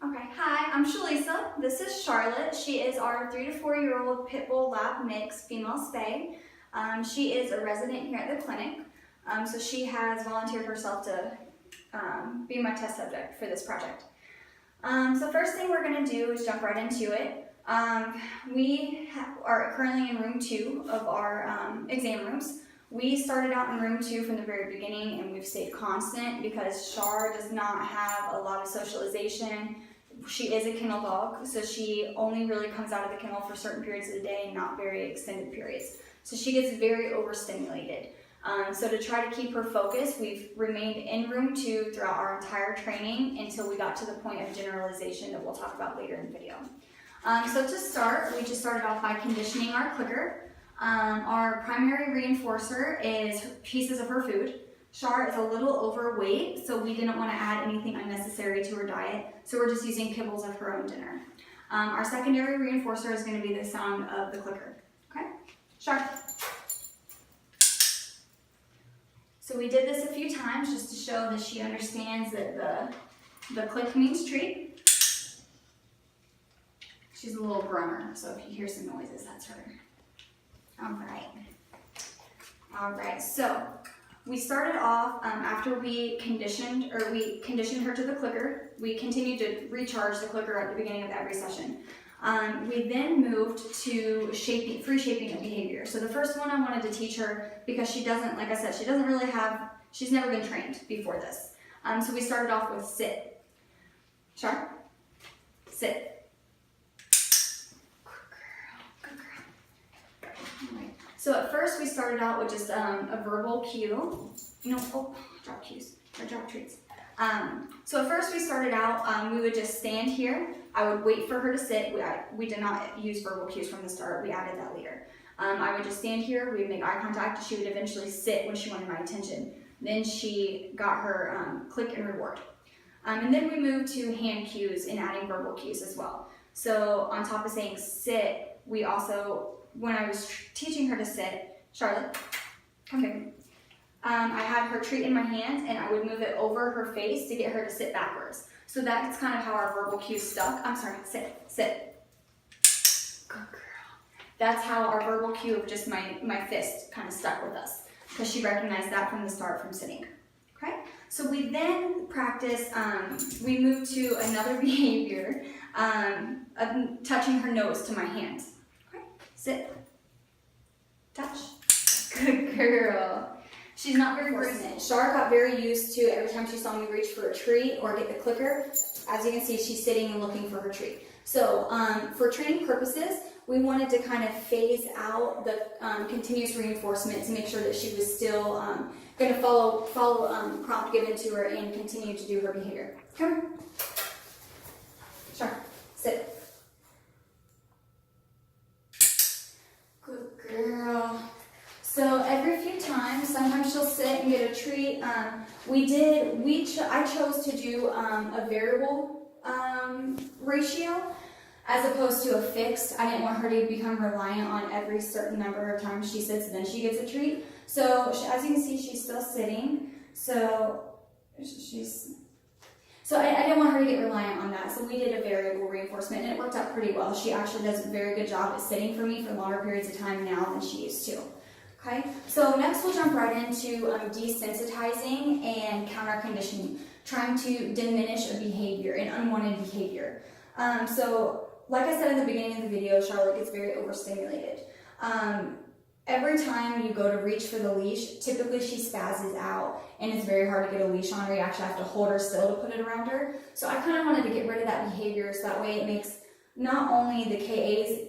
Okay, hi, I'm Shalisa. This is Charlotte. She is our 3 to 4 year old pit bull lab mix female spay. She is a resident here at the clinic, so she has volunteered herself to be my test subject for this project. So first thing we're going to do is jump right into it. We are currently in room 2 of our exam rooms. We started out in room 2 from the very beginning, and we've stayed constant because Char does not have a lot of socialization. She is a kennel dog, so she only really comes out of the kennel for certain periods of the day, not very extended periods. So she gets very overstimulated. So to try to keep her focused, we've remained in room 2 throughout our entire training until we got to the point of generalization that we'll talk about later in the video. So to start, we just started off by conditioning our clicker. Our primary reinforcer is pieces of her food. Char is a little overweight, so we didn't want to add anything unnecessary to her diet, so we're just using kibbles of her own dinner. Our secondary reinforcer is going to be the sound of the clicker. Okay? Char. So we did this a few times just to show that she understands that the click means treat. She's a little grunner, so if you hear some noises, that's her. All right, so we started off after we conditioned her to the clicker. We continued to recharge the clicker at the beginning of every session. We then moved to free shaping of behavior. So the first one I wanted to teach her because she doesn't, like I said, she's never been trained before this. So we started off with sit. Char, sit. So at first we started out with just a verbal cue. Drop cues, or drop treats. So at first we started out, we would just stand here. I would wait for her to sit. We did not use verbal cues from the start. We added that later. I would just stand here. We would make eye contact. She would eventually sit when she wanted my attention. Then she got her click and reward. And then we moved to hand cues and adding verbal cues as well. So on top of saying sit, we also, when I was teaching her to sit, Charlotte, come here. I had her treat in my hand and I would move it over her face to get her to sit backwards. So that's kind of how our verbal cues stuck. I'm sorry, sit. Good girl. That's how our verbal cue of just my fist kind of stuck with us because she recognized that from the start from sitting. Okay, so we then practice, we moved to another behavior of touching her nose to my hand. Okay, sit, touch, good girl. She's not very fortunate. Char got very used to every time she saw me reach for a treat or get the clicker. As you can see, she's sitting and looking for her treat. So for training purposes, we wanted to kind of phase out the continuous reinforcement to make sure that she was still going to follow prompt given to her and continue to do her behavior. Come here. Char, sit. Good girl. So every few times, sometimes she'll sit and get a treat. I chose to do a variable ratio as opposed to a fixed. I didn't want her to become reliant on every certain number of times she sits and then she gets a treat. So as you can see, she's still sitting. So I didn't want her to get reliant on that. So we did a variable reinforcement and it worked out pretty well. She actually does a very good job at sitting for me for longer periods of time now than she used to. Okay, so next we'll jump right into desensitizing and counter conditioning, trying to diminish a behavior, an unwanted behavior. So like I said in the beginning of the video, Charlotte gets very overstimulated. Every time you go to reach for the leash, typically she spazzes out and it's very hard to get a leash on her. You actually have to hold her still to put it around her. So I kind of wanted to get rid of that behavior so that way it makes not only the KA's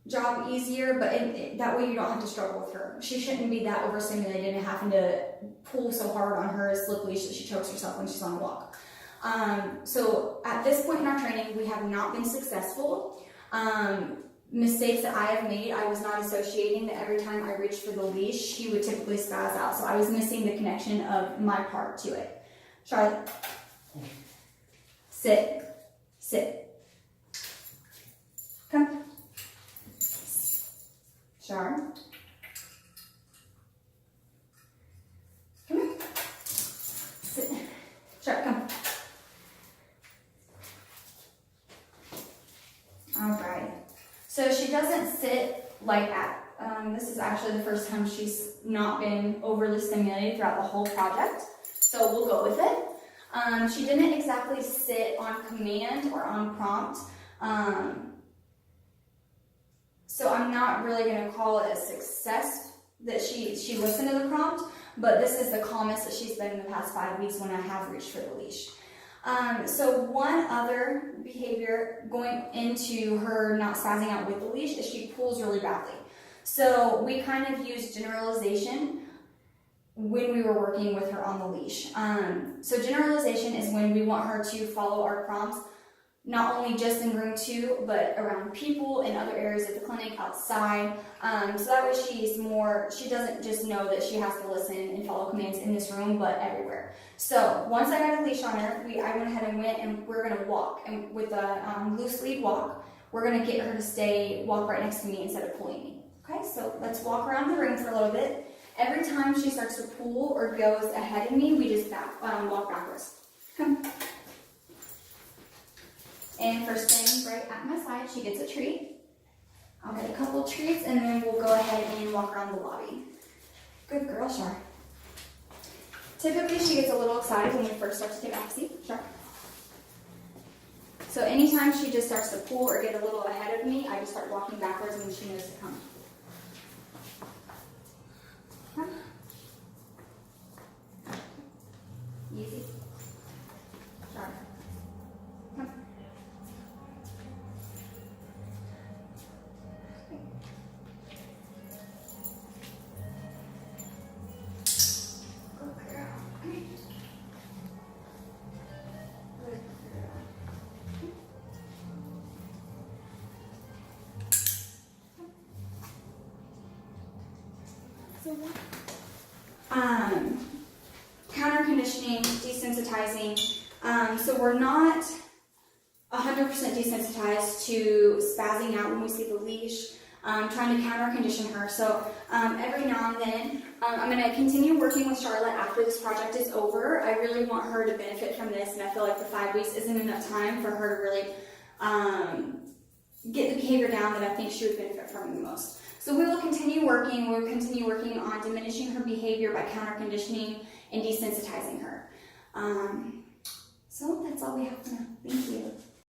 job easier, but that way you don't have to struggle with her. She shouldn't be that overstimulated and having to pull so hard on her slip leash that she chokes herself when she's on a walk. So at this point in our training, we have not been successful. Mistakes that I have made, I was not associating that every time I reached for the leash, she would typically spaz out. So I was missing the connection of my part to it. Charlotte, sit. Come. Char. Come here. Sit. Char, come. So she doesn't sit like at, this is actually the first time she's not been overly stimulated throughout the whole project. So we'll go with it. She didn't exactly sit on command or on prompt. So I'm not really going to call it a success that she listened to the prompt, but this is the calmest that she's been in the past 5 weeks when I have reached for the leash. So one other behavior going into her not spazzing out with the leash is she pulls really badly. So we kind of use generalization when we were working with her on the leash. So generalization is when we want her to follow our prompts, not only just in room 2, but around people in other areas of the clinic, outside. So that way she doesn't just know that she has to listen and follow commands in this room, but everywhere. So once I got a leash on her, I went ahead and we're gonna walk. And with a loose lead walk, we're gonna get her to walk right next to me instead of pulling me. Okay, so let's walk around the room for a little bit. Every time she starts to pull or goes ahead of me, we just walk backwards. Come. And for staying right at my side, she gets a treat. I'll get a couple treats, and then we'll go ahead and walk around the lobby. Good girl, Shar. Typically, she gets a little excited when we first start to take off. See, Shar. So anytime she just starts to pull or get a little ahead of me, I just start walking backwards when she knows to come. Come. Easy. Shar. Come. Counter conditioning, desensitizing. So we're not 100% desensitized to spazzing out when we see the leash, trying to counter condition her. So every now and then, I'm going to continue working with Charlotte after this project is over. I really want her to benefit from this, and I feel like the 5 weeks isn't enough time for her to really get the behavior down that I think she would benefit from the most. So we will continue working. We'll continue working on diminishing her behavior by counter conditioning and desensitizing her. So that's all we have for now. Thank you.